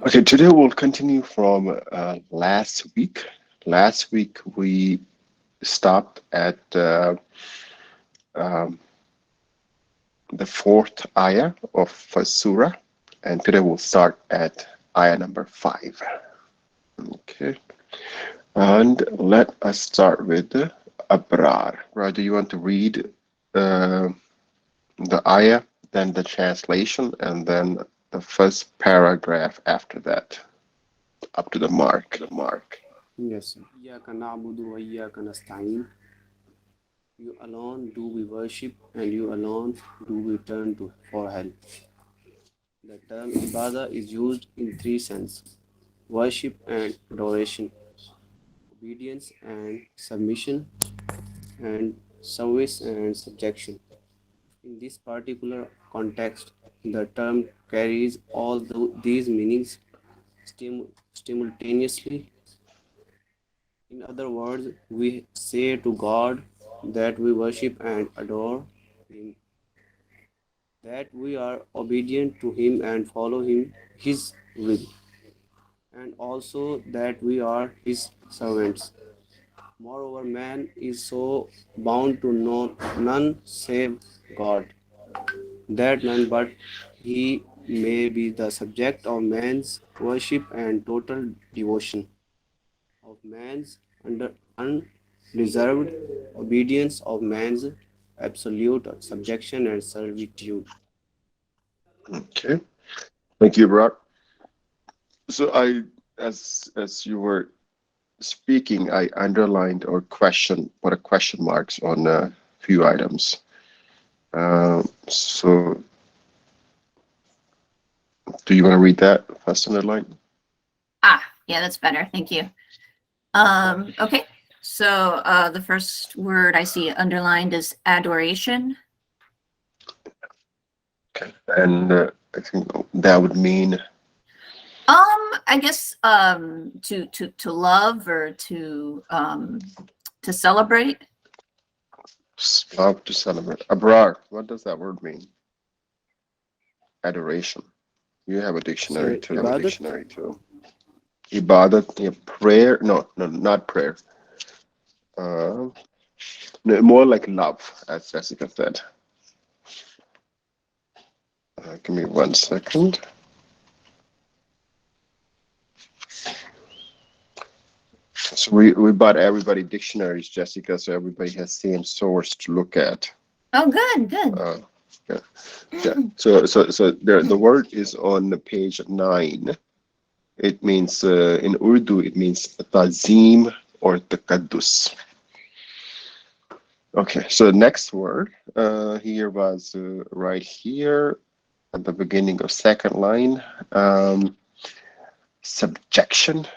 Okay, today we'll continue from last week. Last week we stopped at um, the fourth ayah of first surah, and today we'll start at ayah number 5. Okay, and let us start with Abrar. Right, do you want to read the ayah, then the translation, and then the first paragraph after that, up to the mark? Yes. إِيَّاكَ نَعْبُدُ وَإِيَّاكَ نَسْتَعِينُ. You alone do we worship, and you alone do we turn to for help. The term ibadah is used in three senses: worship and adoration, obedience and submission, and service and subjection. In this particular context, the term carries all these meanings simultaneously. In other words, we say to God that we worship and adore Him, that we are obedient to Him and follow His will, and also that we are His servants. Moreover, man is so bound to know none save God, that none but He may be the subject of man's worship and total devotion, of man's undeserved obedience, of man's absolute subjection and servitude. Okay, thank you, Brock. So as you were speaking, I underlined or put a question marks on a few items. So do you want to read that first underline? Yeah, that's better. Thank you. Okay. So the first word I see underlined is adoration. Okay, and I think that would mean I guess to love or to celebrate. love to celebrate. Abrar, what does that word mean? Adoration. You have a dictionary So, too. ibadat, Ibadat, yeah, prayer. No, not prayer. Uh, no, more like love, as Jessica said. Give me 1 second. So we bought everybody dictionaries, Jessica, so everybody has same source to look at. Oh, good. Yeah, yeah. So the word is on page 9. It means in Urdu it means tazim or taqaddus. Okay, so the next word here was right here at the beginning of second line. Subjection.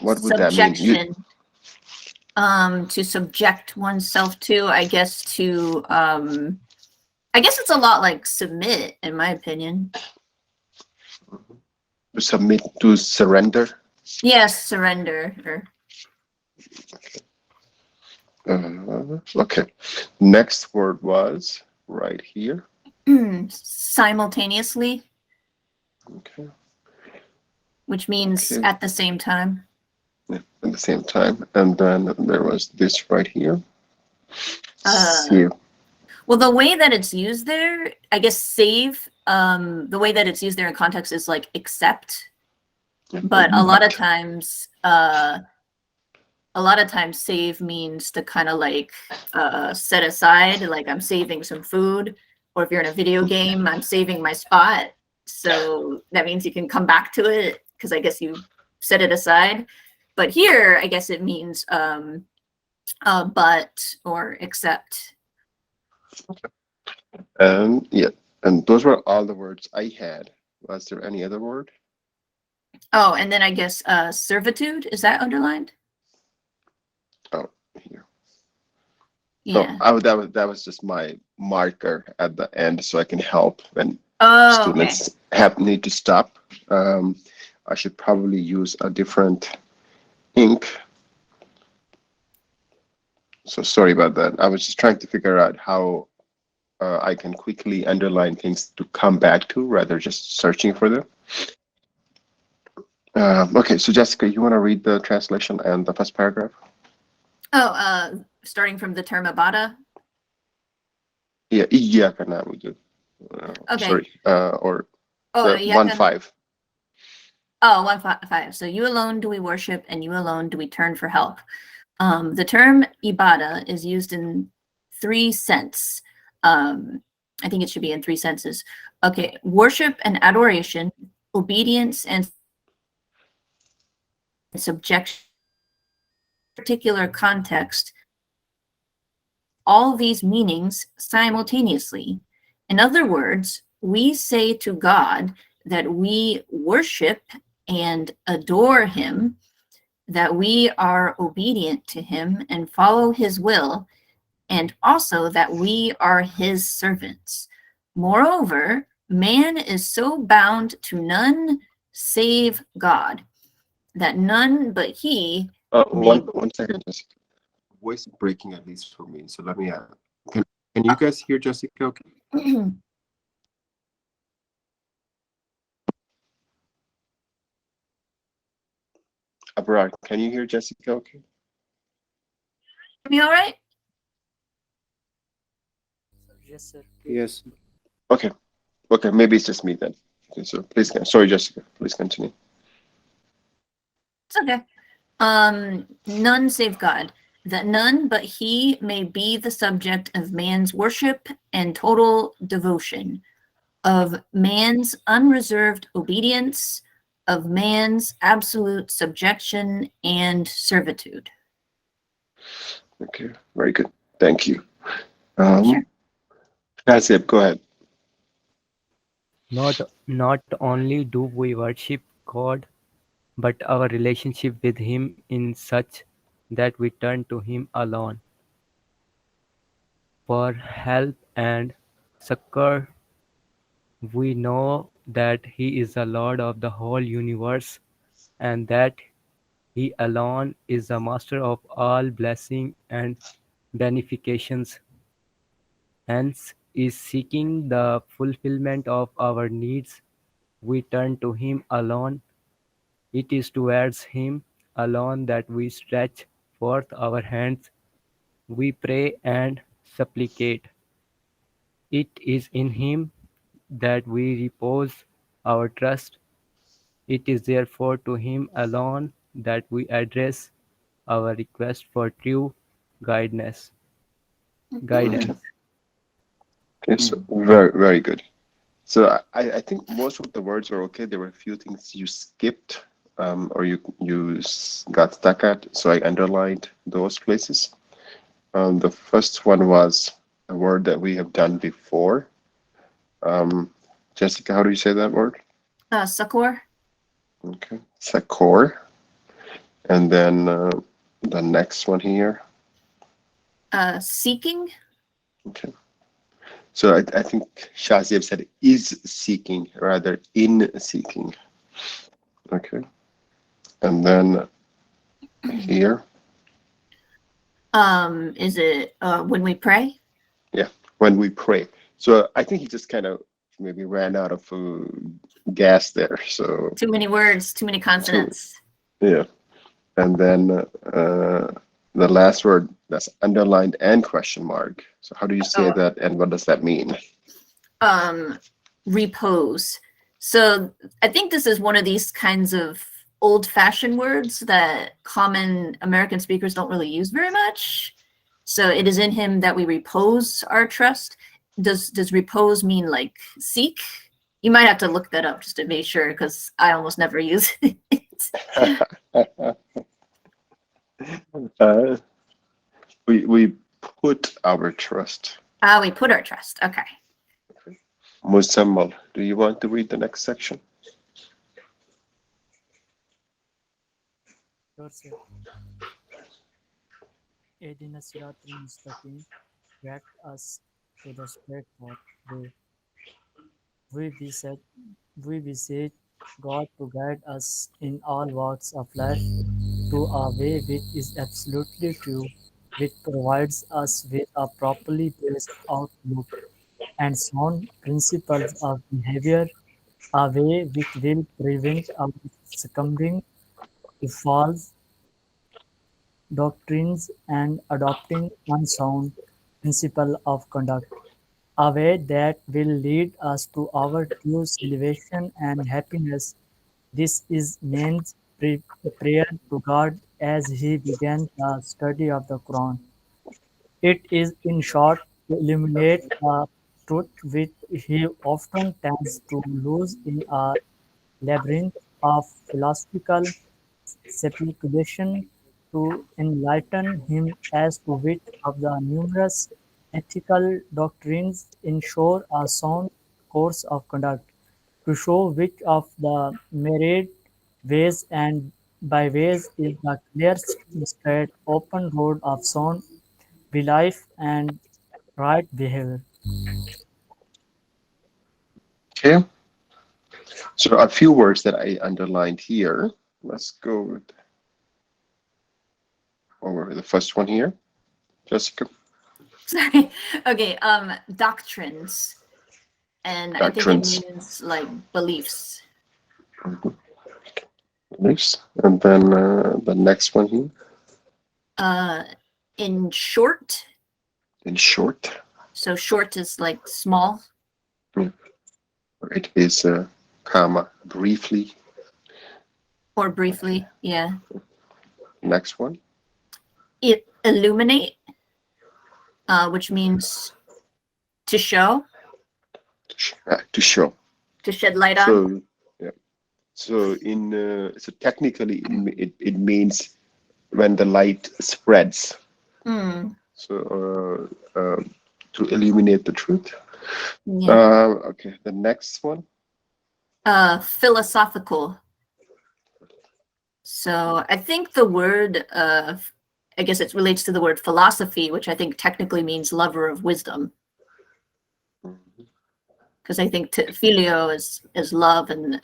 What would that mean? Subjection. To subject oneself to, I guess it's a lot like submit, in my opinion. To submit, to surrender. Yes, surrender. Okay. Next word was right here. Simultaneously. Okay. Which means at the same time. Yeah, at the same time. And then there was this right here. Well, the way that it's used there, I guess save, the way that it's used there in context is like accept. But a lot of times save means to kind of like set aside, like I'm saving some food, or if you're in a video game, I'm saving my spot. So that means you can come back to it because I guess you set it aside. But here, I guess it means but or accept. Yeah, and those were all the words I had. Was there any other word? Oh, and then I guess servitude, is that underlined? Oh, here. Yeah. Oh, that was just my marker at the end, so I can help when students need to stop. I should probably use a different ink. So sorry about that. I was just trying to figure out how I can quickly underline things to come back to rather just searching for them. Okay, so Jessica, you want to read the translation and the first paragraph? Oh, starting from the term abada. Yeah, إياك نعبد. Okay. Sorry, or Oh, the yeah. 1-5. Oh, 155. So you alone do we worship, and you alone do we turn for help. The term ibada is used in three sense. I think it should be in three senses. Okay, worship and adoration, obedience and subjection, particular context, all these meanings simultaneously. In other words, we say to God that we worship and adore him, that we are obedient to him and follow his will, and also that we are his servants. Moreover, man is so bound to none save God, that none but he may. One second, Jessica. Voice breaking at least for me. So let me. Can you guys hear Jessica? Okay. Abrar, can you hear Jessica? Okay. Me all right? Yes, sir. Yes. Okay. Okay. Maybe it's just me then. Okay. So please, sorry, Jessica. Please continue. It's okay. None save God, that none but he may be the subject of man's worship and total devotion, of man's unreserved obedience, of man's absolute subjection and servitude. Okay. Very good. Thank you. Sure. Nasib, go ahead. Not only do we worship God, but our relationship with Him in such that we turn to Him alone for help and succor. We know that He is the Lord of the whole universe and that He alone is the master of all blessing and beneficence. Hence, is seeking the fulfillment of our needs, we turn to Him alone. It is towards Him alone that we stretch forth our hands, we pray and supplicate. It is in Him that we repose our trust. It is therefore to Him alone that we address our request for true guidance. Okay. Guidance. Okay. So very, very good. So I think most of the words are okay. There were a few things you skipped, or you got stuck at. So I underlined those places. The first one was a word that we have done before. Jessica, how do you say that word? Succor. Okay, Sakor. And then the next one here. Seeking. Okay. So I think Shazib said is seeking rather in seeking. Okay. And then here. Is it when we pray? Yeah, when we pray. So I think he just kind of maybe ran out of gas there. So Too many words, too many two, consonants. yeah. And then the last word that's underlined and question mark. So how do you say Oh, that and what does that mean? repose. So I think this is one of these kinds of old-fashioned words that common American speakers don't really use very much. So it is in him that we repose our trust. Does repose mean like seek? You might have to look that up just to make sure, because I almost never use it. uh, we put our trust. We put our trust. Okay. Musammal, do you want to read the next section? Sure, sir. Aidina Siratul Mustaqim, guide us to the straight path way. We beseech, we beseech God to guide us in all walks of life to a way which is absolutely true, which provides us with a properly based outlook and sound principles of behavior, a way which will prevent our succumbing to false doctrines and adopting unsound principles of conduct, a way that will lead us to our true salvation and happiness. This is man's prayer to God as he began the study of the Quran. It is, in short, to illuminate a truth which he often tends to lose in a labyrinth of philosophical speculation, to enlighten him as to which of the numerous ethical doctrines ensure a sound course of conduct, to show which of the myriad ways and byways is the clear, straight, open road of sound belief and right behavior. Okay. So a few words that I underlined here. Let's go over the first one here. Jessica. Sorry. Okay. Doctrines, and I think it Doctrines. means like beliefs. Beliefs. And then the next one here. In short. In short. So short is like small. It is comma briefly. Or briefly, yeah. Next one. It illuminate, which means to show. To show. To shed light on. So yeah. So so technically it means when the light spreads. So to illuminate the truth. Yeah. Okay, the next one. Philosophical. So I think the word, I guess it relates to the word philosophy, which I think technically means lover of wisdom. Because I think phileo is love, and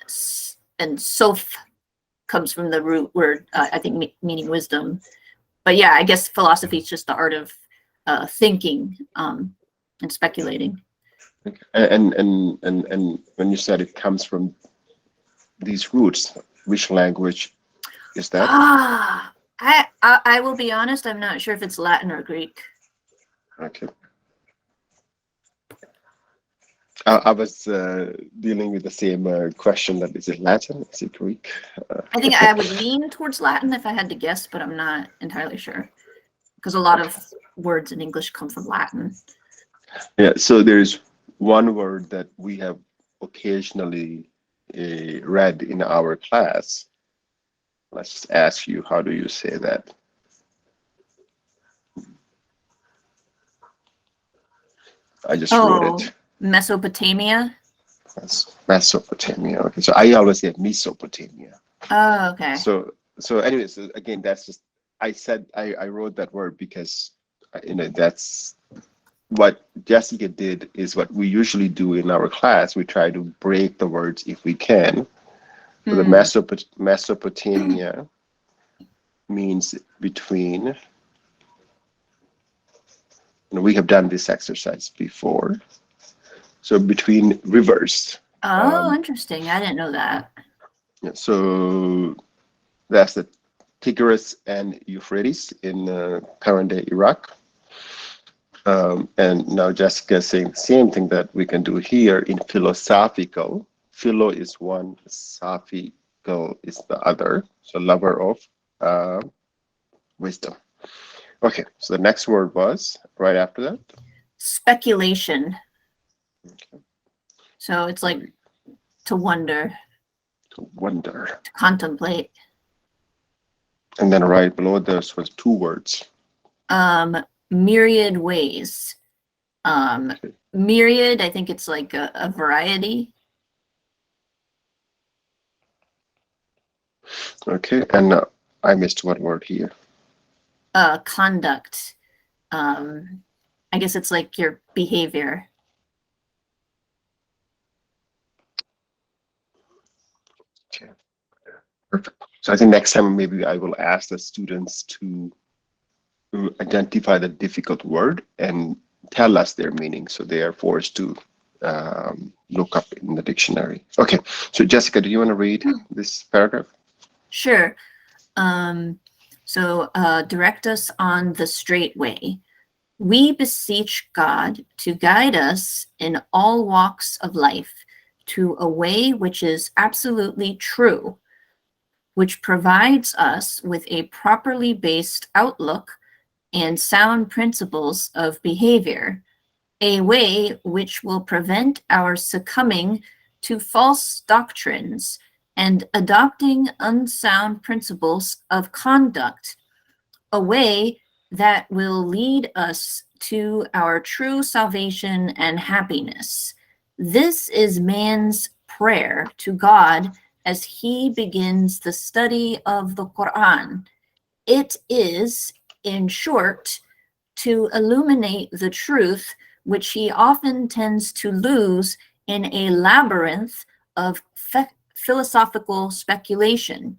soph comes from the root word, I think meaning wisdom. But yeah, I guess philosophy is just the art of thinking and speculating. And when you said it comes from these roots, which language is that? I will be honest, I'm not sure if it's Latin or Greek. Okay. I was dealing with the same question. That is it Latin? Is it Greek? I think I would lean towards Latin if I had to guess, but I'm not entirely sure because a lot of words in English come from Latin. Yeah. So there's one word that we have occasionally read in our class. Let's just ask you, how do you say that? I just wrote it. Mesopotamia. That's Mesopotamia. Okay, so I always say Mesopotamia. Oh, okay. So anyways, again, that's just I wrote that word because that's what Jessica did is what we usually do in our class. We try to break the words if we can. So the Mesopotamia means between. We have done this exercise before. So between rivers. Oh, interesting. I didn't know that. Yeah, so that's the Tigris and Euphrates in current-day Iraq. And now Jessica is saying the same thing that we can do here in philosophical. Philo is one, sophical is the other. So lover of wisdom. Okay, so the next word was right after that. Speculation. Okay. So it's like to wonder. To wonder. To contemplate. And then right below this was two words. Myriad ways. Myriad, I think it's like a variety. Okay, and I missed one word here. Conduct. I guess it's like your behavior. Okay, perfect. So I think next time maybe I will ask the students to identify the difficult word and tell us their meaning, so they are forced to look up in the dictionary. Okay, so Jessica, do you want to read this paragraph? Sure. Direct us on the straight way. We beseech God to guide us in all walks of life to a way which is absolutely true, which provides us with a properly based outlook and sound principles of behavior, a way which will prevent our succumbing to false doctrines and adopting unsound principles of conduct, a way that will lead us to our true salvation and happiness. This is man's prayer to God as he begins the study of the Quran. It is, in short, to illuminate the truth which he often tends to lose in a labyrinth of philosophical speculation,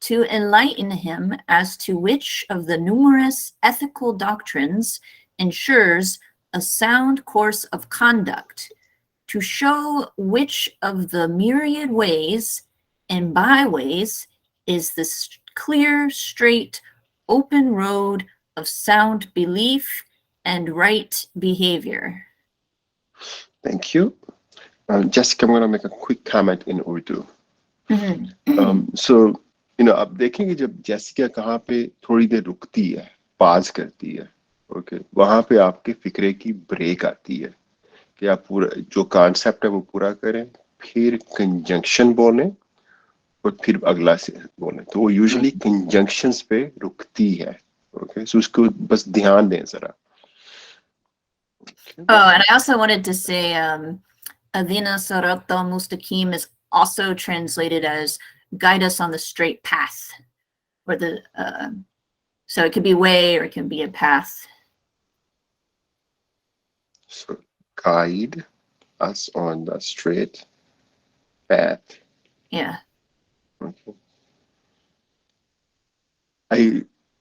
to enlighten him as to which of the numerous ethical doctrines ensures a sound course of conduct, to show which of the myriad ways and byways is the clear, straight, open road of sound belief and right behavior. Thank you. Jessica, I'm going to make a quick comment in Urdu. So, अब देखेंगे जब Jessica कहाँ पे थोड़ी देर रुकती है, पाज करती है, ओके, वहां पे आपके फिक्रे की ब्रेक आती है कि आप पूरा जो कॉन्सेप्ट है वो पूरा करें, फिर कंजंक्शन बोलें और फिर अगला से बोलें. तो वो यूजुअली कंजंक्शंस पे रुकती है, ओके, सो उसको बस ध्यान दें जरा. Oh, and I also wanted to say Adina Sarata Mustaqim is also translated as guide us on the straight path, or the so it could be way or it can be a path. So guide us on the straight path. Yeah. Okay.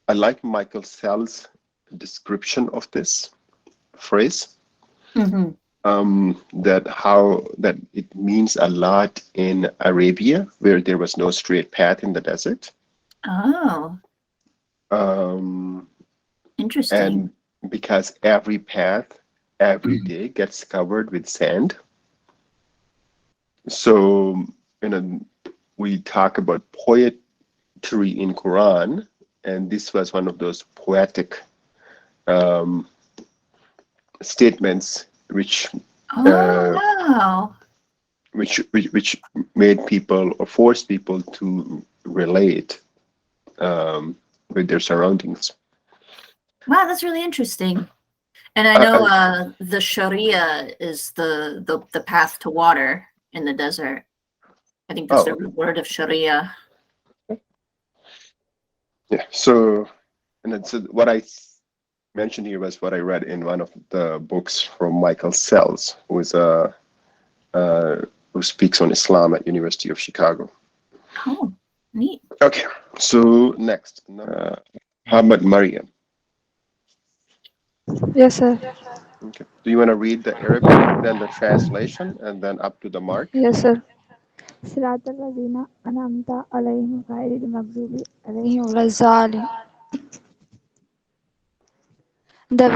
I like Michael Sell's description of this phrase. That it means a lot in Arabia, where there was no straight path in the desert. Oh. Interesting. And because every path every day gets covered with sand. So, we talk about poetry in Quran, and this was one of those poetic statements which which made people or forced people to relate with their surroundings. Wow, that's really interesting. And I know the Sharia is the path to water in the desert. I think that's the word of Sharia. Yeah. So, what I mentioned here was what I read in one of the books from Michael Sells, who is who speaks on Islam at University of Chicago. Oh, neat. Okay. So next, Muhammad Mariam. Yes, sir. Okay. Do you want to read the Arabic, then the translation, and then up to the mark? Yes, sir. صراط الذين أنعمت عليهم غير المغضوب عليهم ولا الضالين. The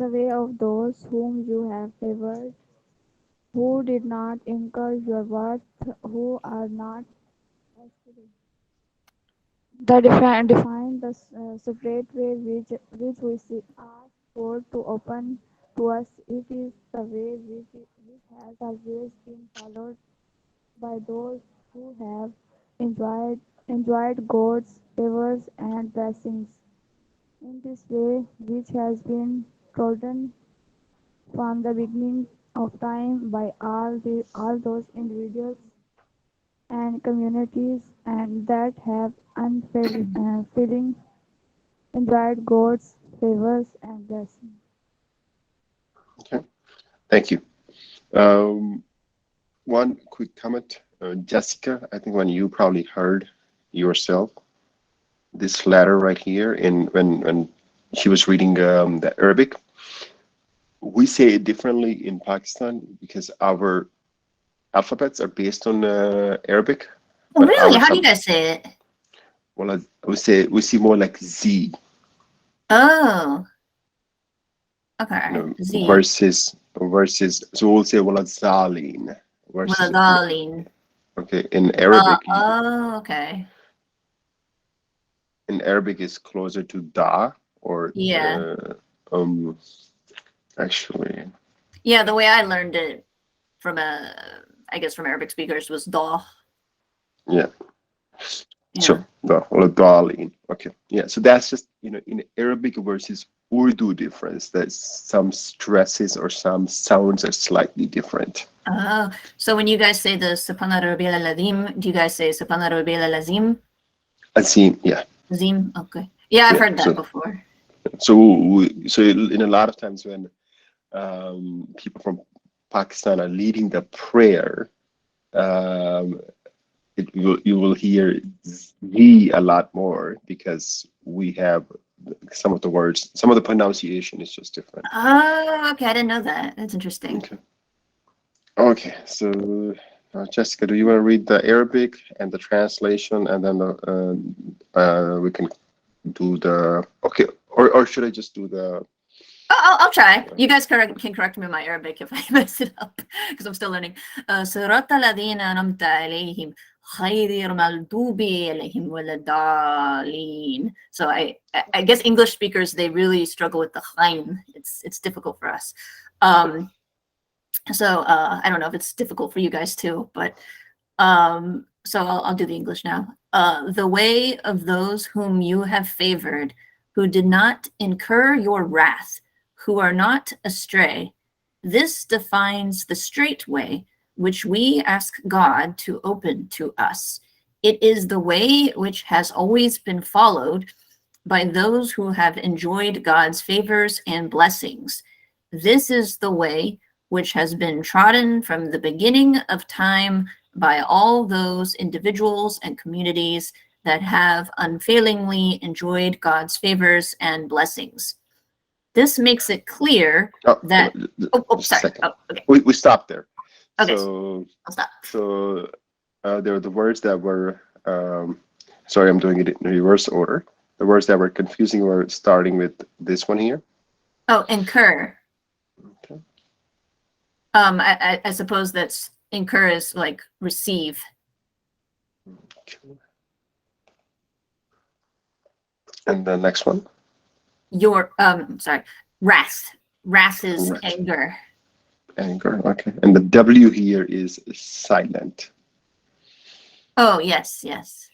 way of those whom you have favored, who did not incur your wrath, who are not define the separate way which we ask for to open to us. It is the way which has always been followed by those who have enjoyed God's favors and blessings. In this way, which has been trodden from the beginning of time by all those individuals and communities and that have unfailing enjoyed God's favors and blessings. Okay, thank you. One quick comment, Jessica. I think when you probably heard yourself this letter right here, when she was reading the Arabic, we say it differently in Pakistan because our alphabets are based on Arabic. Oh, But really? our How do you guys say it? well, we see more like Z, Oh, okay. Z. versus so we'll say wala zalin versus Waladalin. okay in Arabic Oh, okay. in Arabic is closer to da or Yeah. actually Yeah, the way I learned it from I guess from Arabic speakers was da. yeah. Yeah. So the wala dalin. Okay. Yeah. So that's just in Arabic versus Urdu difference. That some stresses or some sounds are slightly different. Oh, so when you guys say the Subhana Rabbil Al-Azim, do you guys say Subhana Rabbil Al-Azim? Azim, yeah. Azim? Okay. Yeah, I've Yeah, heard that before. So in a lot of times when people from Pakistan are leading the prayer, you will hear Z a lot more because we have some of the words, some of the pronunciation is just different. Oh, okay. I didn't know that. That's interesting. Okay. Okay. So Jessica, do you want to read the Arabic and the translation, and then we can do the okay, or should I just do the? I'll try. You guys can correct me in my Arabic if I mess it up because I'm still learning. صراط الذين أنعمت عليهم غير المغضوب عليهم ولا الضالين. So I guess English speakers, they really struggle with the ghain. It's difficult for us. So I don't know if it's difficult for you guys too, but so I'll do the English now. The way of those whom you have favored, who did not incur your wrath, who are not astray. This defines the straight way, which we ask God to open to us. It is the way which has always been followed by those who have enjoyed God's favors and blessings. This is the way which has been trodden from the beginning of time by all those individuals and communities that have unfailingly enjoyed God's favors and blessings. This makes it clear that. Sorry. Oh, okay. We stopped there. Okay. So I'll stop. So there are the words that were. Sorry, I'm doing it in reverse order. The words that were confusing were starting with this one here. Oh, incur. Okay. I suppose that's incur is like receive. Okay. And the next one. Your sorry, wrath. Wrath is Wrath. anger. Anger. Okay. And the W here is silent. Oh yes, yes.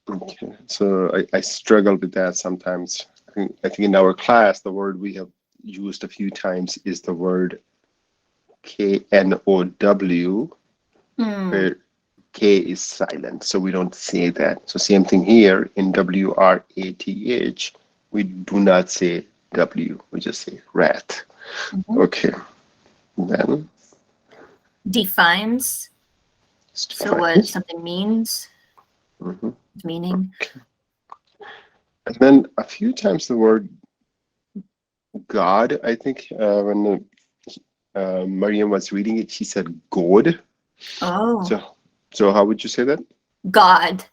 Okay. So I struggle with that sometimes. I think in our class the word we have used a few times is the word KNOW, where K is silent, so we don't say that. So same thing here in WRATH, we do not say W, we just say rat. Okay, then defines. So what something means. Meaning. Okay. And then a few times the word God, I think when Mariam was reading it, she said God. Oh. So how would you say that? God.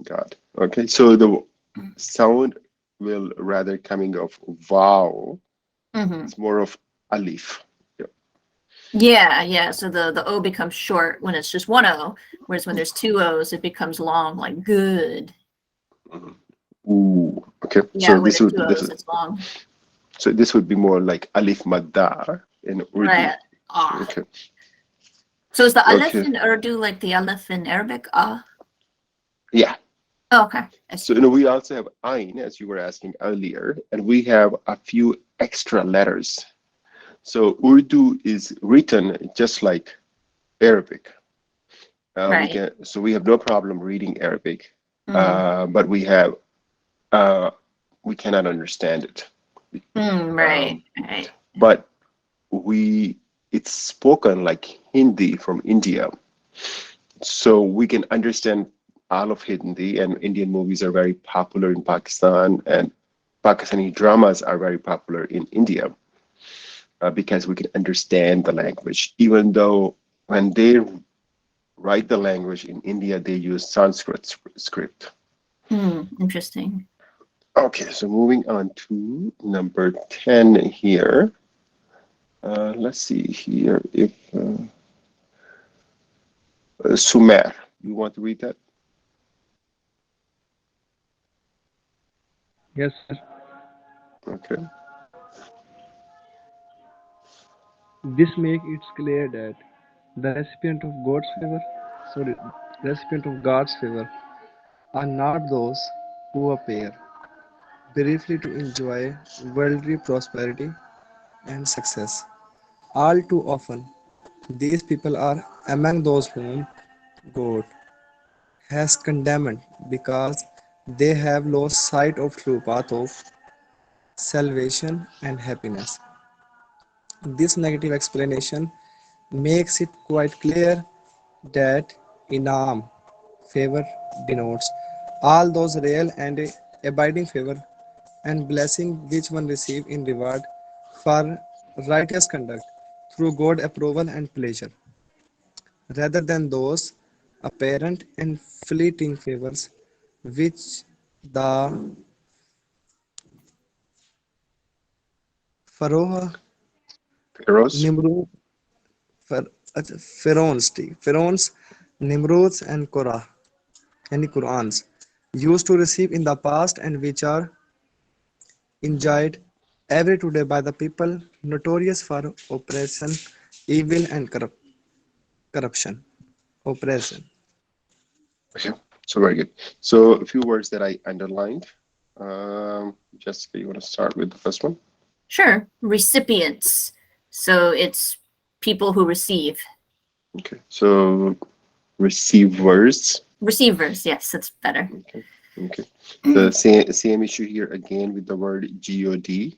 God. Okay. So the sound will rather coming of vowel. It's more of alif. Yeah. So the O becomes short when it's just one O, whereas when there's two O's, it becomes long, like good. Ooh. Okay. Yeah, so this would it's long. So this would be more like alif madar in Urdu. Right. Okay. So is the alif in Urdu like the alif in Arabic? Yeah. Oh, okay. So we also have ayn, as you were asking earlier, and we have a few extra letters. So Urdu is written just like Arabic. Right. We have no problem reading Arabic, but we cannot understand it. Right. But it's spoken like Hindi from India, so we can understand all of Hindi, and Indian movies are very popular in Pakistan, and Pakistani dramas are very popular in India. because we can understand the language, even though when they write the language in India, they use Sanskrit script. Interesting. Okay, so moving on to number 10 here. Let's see here if Sumer, you want to read that? Yes, sir. Okay. This makes it clear that the recipient of God's favor are not those who appear briefly to enjoy worldly prosperity and success. All too often, these people are among those whom God has condemned because they have lost sight of true path of salvation and happiness. This negative explanation makes it quite clear that inam favor denotes all those real and abiding favor and blessing which one receive in reward for righteous conduct through God approval and pleasure, rather than those apparent and fleeting favors which the Pharaoh Feroz? Nimrod Pharaohs, Nimrods and Korah, any Qurans used to receive in the past and which are enjoyed every today by the people notorious for oppression, evil and corruption. Oppression. Okay, so very good. So a few words that I underlined. Jessica, you want to start with the first one? Sure. Recipients. So it's people who receive. Okay, so receivers. Receivers, yes, that's better. Okay, okay. The same issue here again with the word God,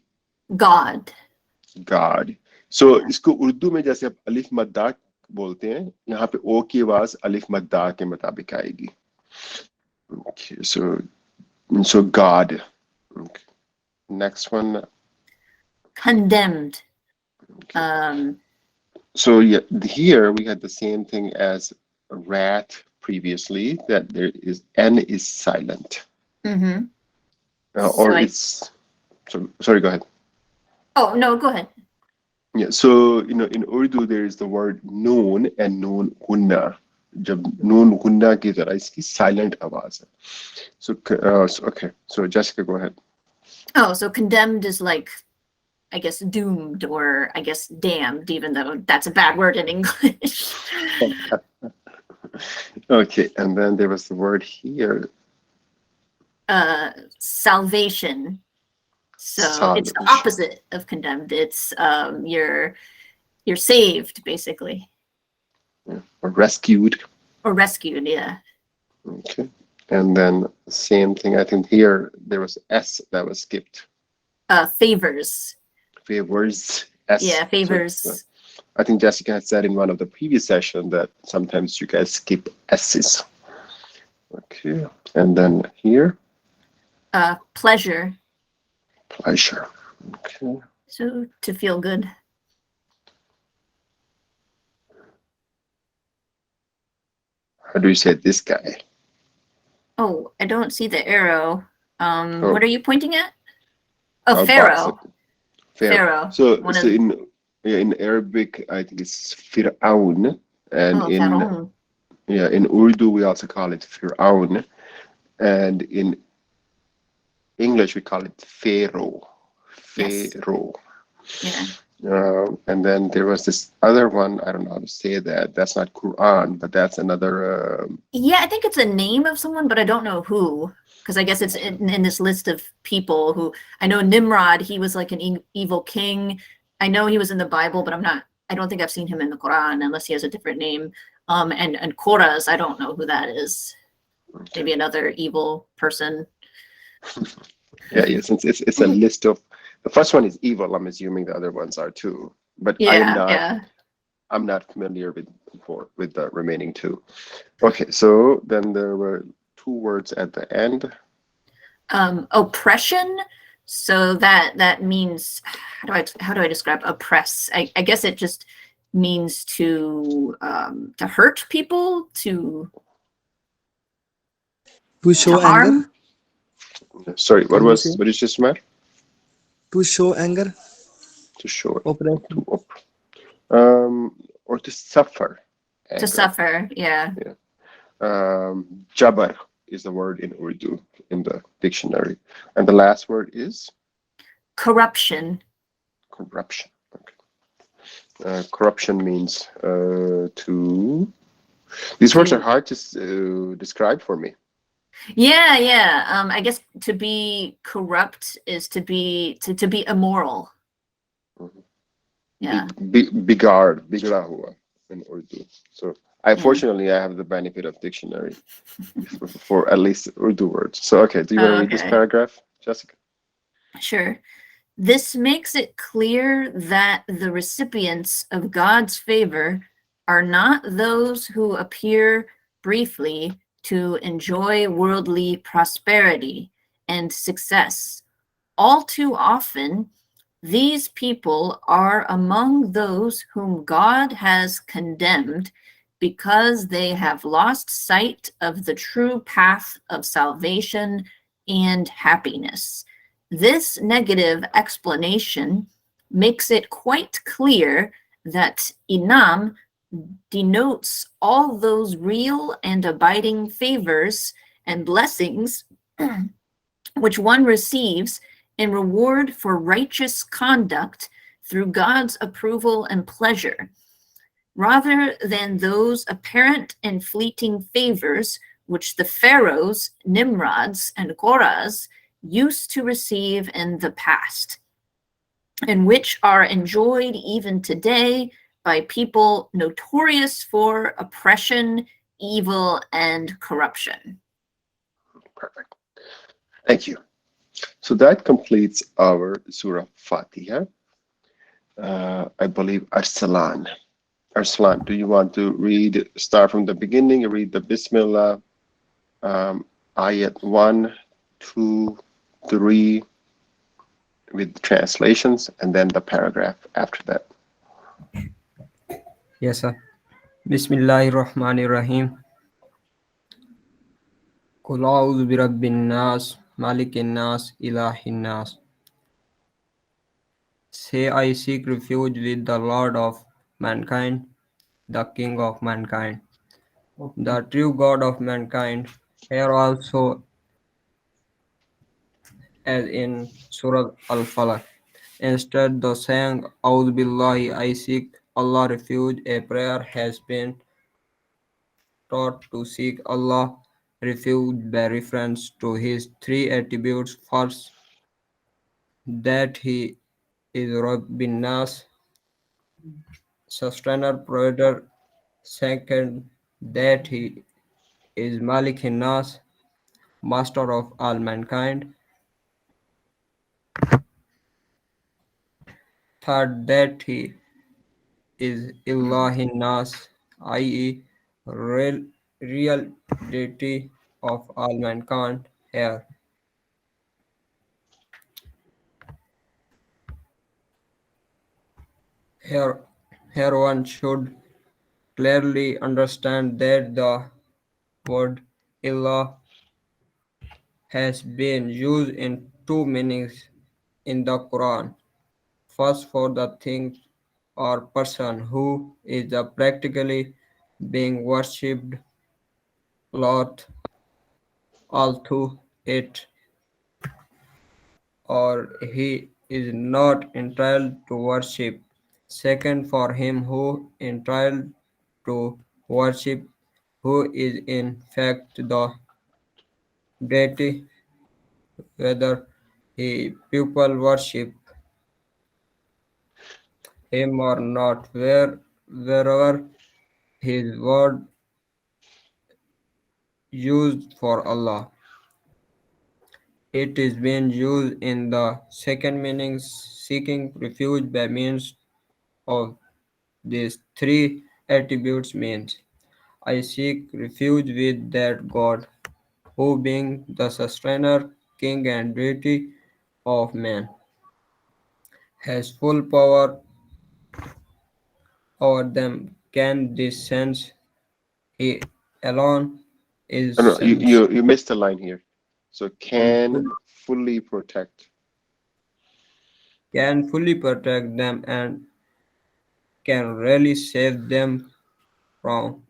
God. God. So इसको उर्दू में जैसे आप अलिफ मद्दा बोलते हैं, यहाँ पे ओ की आवाज अलिफ मद्दा के मुताबिक आएगी. Okay, so God. Okay. Next one. Condemned. So yeah, here we had the same thing as rat previously, that there is N is silent. Mm-hmm. Or it's sorry, go ahead. Oh no, go ahead. Yeah, so in Urdu there is the word noon and noon gunna. जब नून गुन्ना की तरह इसकी silent आवाज है. So okay, so Jessica, go ahead. Oh, so condemned is like, I guess, doomed, or I guess damned, even though that's a bad word in English. Okay, and then there was the word here. Salvation. So it's the opposite of condemned. It's you're saved, basically. Yeah, or rescued. Or rescued, yeah. Okay, and then same thing. I think here there was S that was skipped. Favors. Favors. S. Yeah, favors. So, I think Jessica had said in one of the previous sessions that sometimes you guys skip S's. Okay, and then here. Pleasure. Pleasure. Okay. So to feel good. How do you say this guy? Oh, I don't see the arrow. Oh. What are you pointing at? Oh, Pharaoh. Pharaoh. So in Arabic, I think it's Fir'aun, and in Urdu we also call it Fir'aun, and in English we call it Pharaoh. Pharaoh. Yes. Yeah. And then there was this other one. I don't know how to say that. That's not Quran, but that's another. Yeah, I think it's a name of someone, but I don't know who. Because I guess it's in this list of people who I know. Nimrod, he was like an evil king. I know he was in the Bible, but I don't think I've seen him in the Quran unless he has a different name. And Korah's, I don't know who that is. Okay. Maybe another evil person. Yeah, since it's a list of. The first one is evil. I'm assuming the other ones are too, but I'm not familiar with the remaining two. Okay, so then there were two words at the end. Oppression. So that means, how do I describe oppress? I guess it just means to hurt people, To to show anger, harm. Sorry, can we say? what is this, man? To show anger, To show it, oppression. to or to suffer To anger. suffer, yeah. Yeah. Jabar is the word in Urdu in the dictionary, and the last word is Corruption. corruption. Okay. Corruption means to. These words are To hard to describe for me. yeah. I guess to be corrupt is to be immoral. Mhm. Yeah. Bigard, bigra hua in Urdu. So I Yeah. fortunately I have the benefit of dictionary for at least Urdu words. So okay, do you want to read this Okay. paragraph, Jessica? Sure. This makes it clear that the recipients of God's favor are not those who appear briefly to enjoy worldly prosperity and success. All too often, these people are among those whom God has condemned because they have lost sight of the true path of salvation and happiness. This negative explanation makes it quite clear that Inam denotes all those real and abiding favors and blessings which one receives in reward for righteous conduct through God's approval and pleasure, rather than those apparent and fleeting favors which the pharaohs, Nimrods, and Korahs used to receive in the past, and which are enjoyed even today by people notorious for oppression, evil, and corruption. Perfect. Thank you. So that completes our Surah Fatiha. I believe Arsalan. Arsalan, do you want to start from the beginning, read the Bismillah, ayat 1, 2, 3, with translations, and then the paragraph after that? Yes, sir. Bismillahirrahmanirrahim. Qul a'udhu birabbin nas, malikin nas, ilahin nas. Say I seek refuge with the Lord of mankind, the King of mankind, the true God of mankind. Here also, as in Surah Al-Falaq. Instead, the saying, A'udhu billahi, I seek Allah refuge, a prayer has been taught to seek Allah refuge by reference to His three attributes. First, that He is Rabbin Nas, sustainer, provider. Second, that He is Malik Nas, master of all mankind. Third, that He is Ilahin Nas, i.e., real deity of all mankind. Here, here one should clearly understand that the word "ilah" has been used in two meanings in the Quran. First, for the thing or person who is practically being worshipped, Lord, although it or he is not entitled to worship. Second, for him who entitled to worship, who is in fact the deity, whether he people worship him or not, wherever his word used for Allah. It is being used in the second meaning, seeking refuge by means of these three attributes means I seek refuge with that God, who being the sustainer, king and deity, of man, has full power over them. Can this sense he alone No, is no, you missed a line here. So full, can fully protect them and can really save them from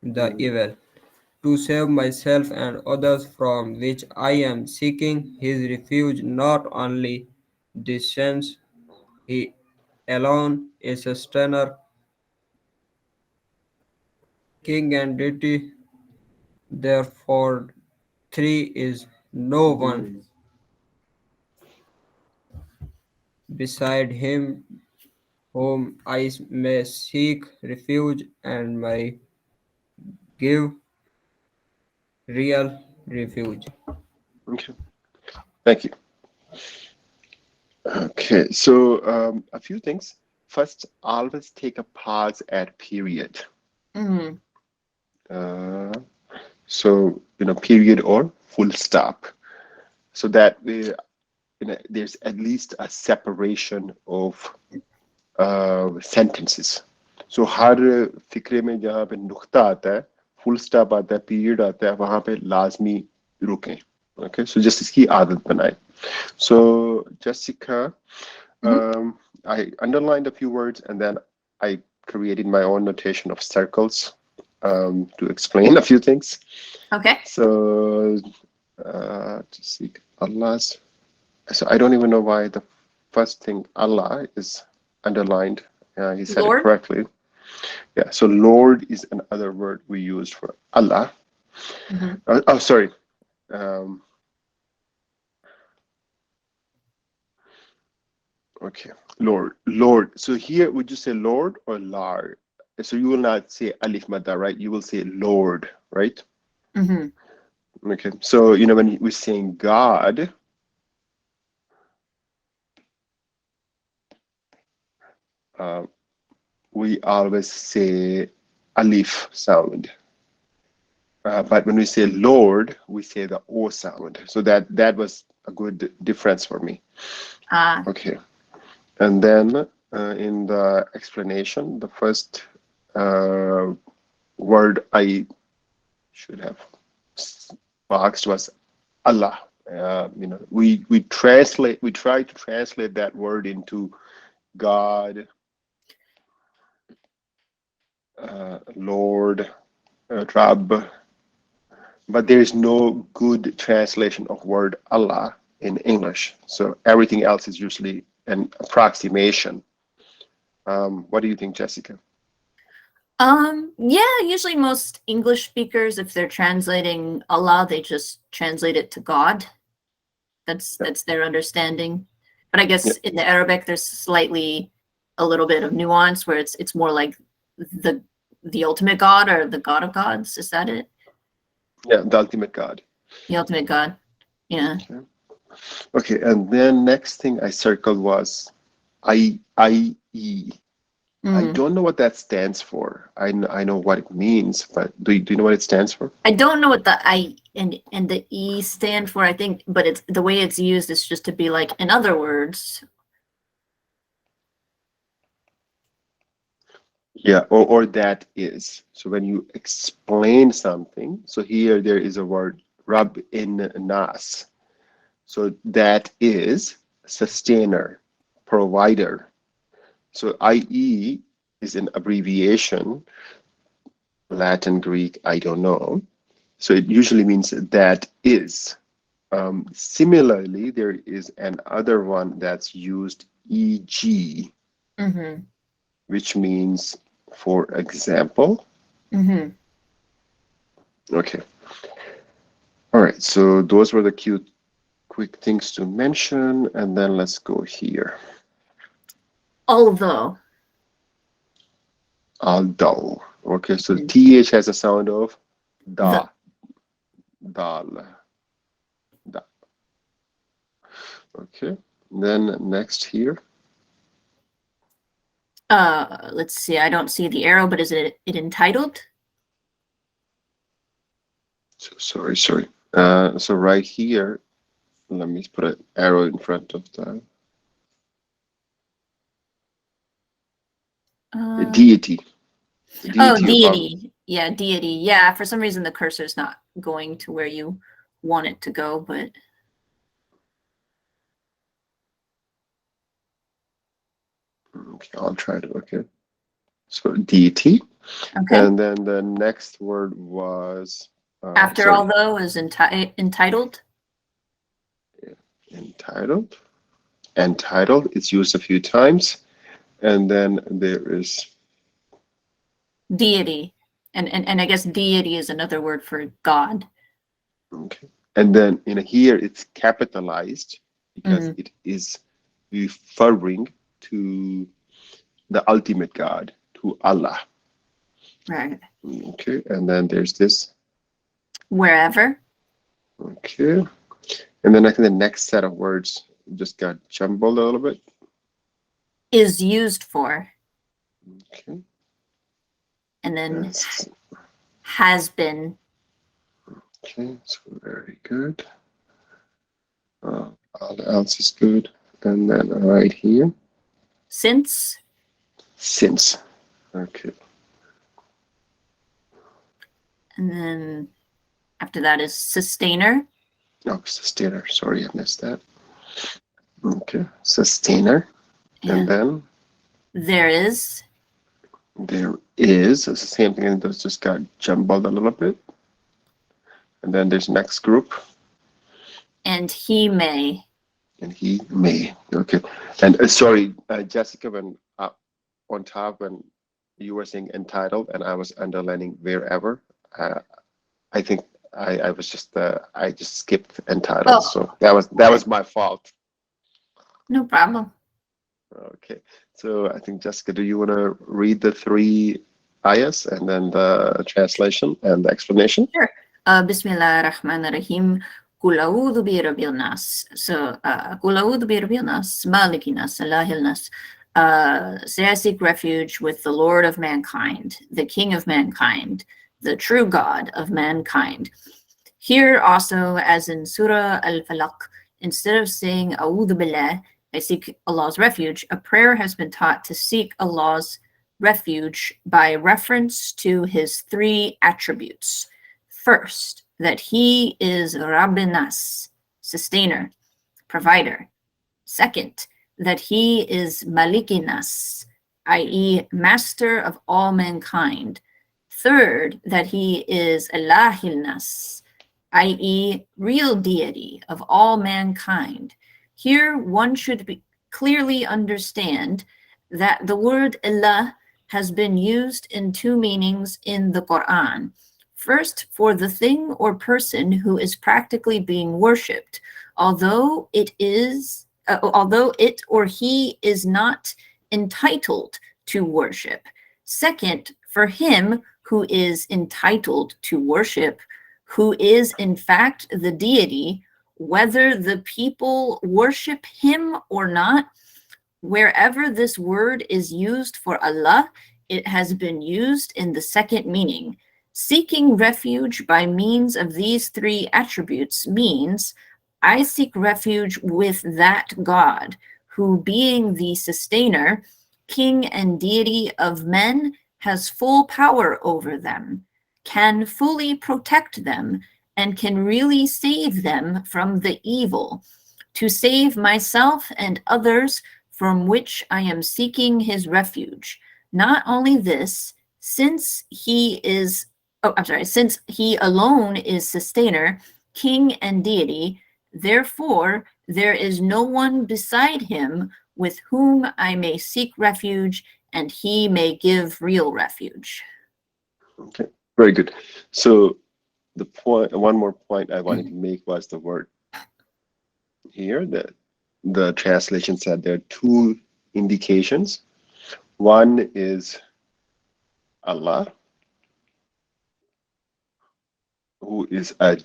the Mm, evil. To save myself and others from which I am seeking his refuge, not only this sense he alone is a sustainer, king and deity, therefore three is no one beside him whom I may seek refuge and may give real refuge. okay, thank you. Okay, so a few things. First, always take a pause at period. Mm-hmm. Uh, so, period or full stop. So that way, there's at least a separation of sentences. So हर फिक्रे में जहाँ पे नुक्ता आता है, full stop आता है, period आता है, वहाँ पे लाजमी रुकें. Okay, so just इसकी आदत बनाएं. So Jessica, I underlined a few words and then I created my own notation of circles to explain a few things. Okay. So just see Allah's. So I don't even know why the first thing Allah is underlined. He said Lord? it correctly. Yeah. So Lord is another word we used for Allah. Oh, sorry. Okay, Lord. So here, would you say Lord or Lard? So you will not say Alif Madda, right? You will say Lord, right? Mm-hmm. Okay. So when we're saying God, we always say Alif sound. But when we say Lord, we say the O sound. So that was a good difference for me. Okay. And then in the explanation, the first word I should have boxed was Allah. We try to translate that word into God, Lord, Rab, but there is no good translation of word Allah in English. So everything else is usually an approximation. What do you think, Jessica? Yeah, usually most English speakers, if they're translating Allah, they just translate it to God. That's their understanding. But I guess in the Arabic, there's slightly a little bit of nuance where it's more like the ultimate God or the God of gods. Is that it? Yeah, the ultimate God. The ultimate God. Yeah. Okay, and then next thing I circled was I-E. I don't know what that stands for. I know what it means, but do you know what it stands for? I don't know what the I and the E stand for, I think, but it's the way it's used is just to be like, in other words. Yeah, or that is. So when you explain something, so here there is a word Rab in Nas. So that is sustainer, provider. So IE is an abbreviation, Latin, Greek, I don't know. So it usually means that is. Similarly, there is another one that's used EG, which means, for example. Okay. All right. So those were the quick things to mention, and then let's go here. Although. Okay. So TH has a sound of da. Dal. Da. Okay. Then next here. Let's see. I don't see the arrow, but is it entitled? So sorry. So right here, Let me put an arrow in front of the deity. Oh, Deity of Allah. deity. Yeah, deity. Yeah, for some reason the cursor's not going to where you want it to go, but Okay, I'll try to. Okay, so deity, okay. and then the next word was After sorry, all, though, is entitled. entitled. Entitled. It's used a few times, and then there is Deity. And I guess deity is another word for God. okay, and then in here it's capitalized because Mhm. it is referring to the ultimate God, to Allah. Right. Okay, and then there's this. Wherever Okay, and then I think the next set of words just got jumbled a little bit. is used for, Okay, and then that's, has been. okay, so very good. All else is good, and then right here, Since, since. Okay, and then after that is sustainer. oh, sustainer. Sorry, I missed that. Okay, sustainer, and then There is, there is. It's the same thing. Those just got jumbled a little bit, and then there's next group, and he may. and he may. Okay, and sorry, Jessica, when on top when you were saying entitled, and I was underlining wherever. I think I was just I just skipped entitled, Oh, so that was my fault. no problem. Okay, so I think Jessica, do you want to read the three ayahs and then the translation and the explanation? Sure. Bismillah ar-Rahman ar-Rahim. Qul a'udhu bi rabbil nas. So, Qul a'udhu bi rabbil nas, maliki nas, Allahil nas. Say I seek refuge with the Lord of mankind, the King of mankind, the true God of mankind. Here also, as in Surah Al-Falaq, instead of saying a'udhu billah, I seek Allah's refuge, a prayer has been taught to seek Allah's refuge by reference to his three attributes. First, that he is Rabbinas, sustainer, provider. Second, that he is Malikinas, i.e., master of all mankind. Third, that he is Ilahilnas, i.e., real deity of all mankind. Here one should clearly understand that the word ilah has been used in two meanings in the Quran. First, for the thing or person who is practically being worshipped, although it or he is not entitled to worship. Second, for him who is entitled to worship, who is in fact the deity, whether the people worship him or not. Wherever this word is used for Allah, it has been used in the second meaning. Seeking refuge by means of these three attributes means I seek refuge with that God, who being the sustainer, king and deity of men, has full power over them, can fully protect them, and can really save them from the evil. To save myself and others from which I am seeking his refuge. Not only this, since he alone is sustainer, king and deity, therefore there is no one beside him with whom I may seek refuge, and he may give real refuge. Okay, very good. So the point, one more point I wanted to make was the word here that the translation said there are two indications. One is Allah, who is a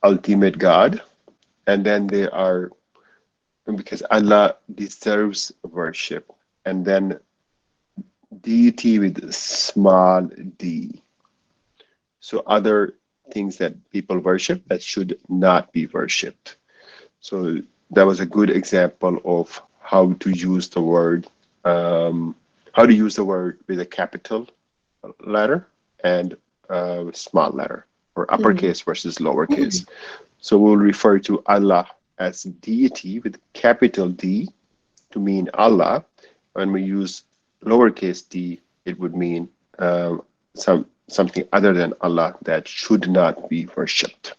ultimate God, and then there are, because Allah deserves worship, and then deity with small d. So other things that people worship that should not be worshipped. So that was a good example of how to use the word, how to use the word with a capital letter and small letter, or uppercase versus lowercase. So we'll refer to Allah as deity with capital D to mean Allah. When we use lowercase d, it would mean something other than Allah that should not be worshipped.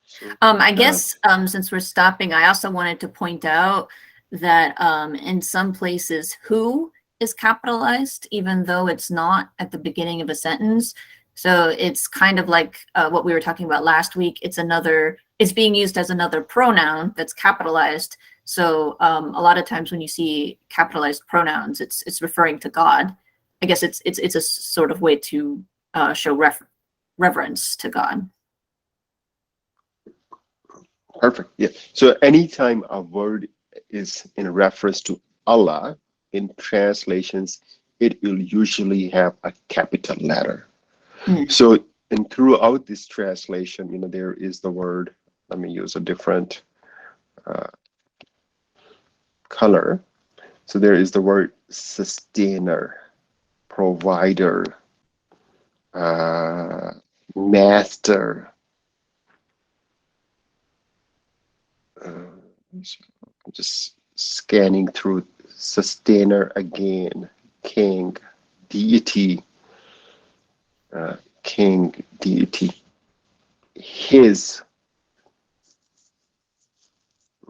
So, I guess since we're stopping, I also wanted to point out that in some places, who is capitalized, even though it's not at the beginning of a sentence. So it's kind of like what we were talking about last week. It's being used as another pronoun that's capitalized. So a lot of times when you see capitalized pronouns, it's referring to God. I guess it's a sort of way to show reverence to God. perfect. Yeah. So anytime a word is in reference to Allah in translations, it will usually have a capital letter. So, and throughout this translation, there is the word, let me use a different color. So there is the word sustainer, provider, master. Just scanning through sustainer again, king, deity, king, deity, his.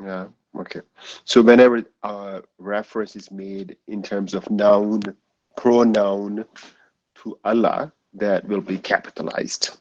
Yeah, okay. So whenever reference is made in terms of noun, pronoun to Allah, that will be capitalized.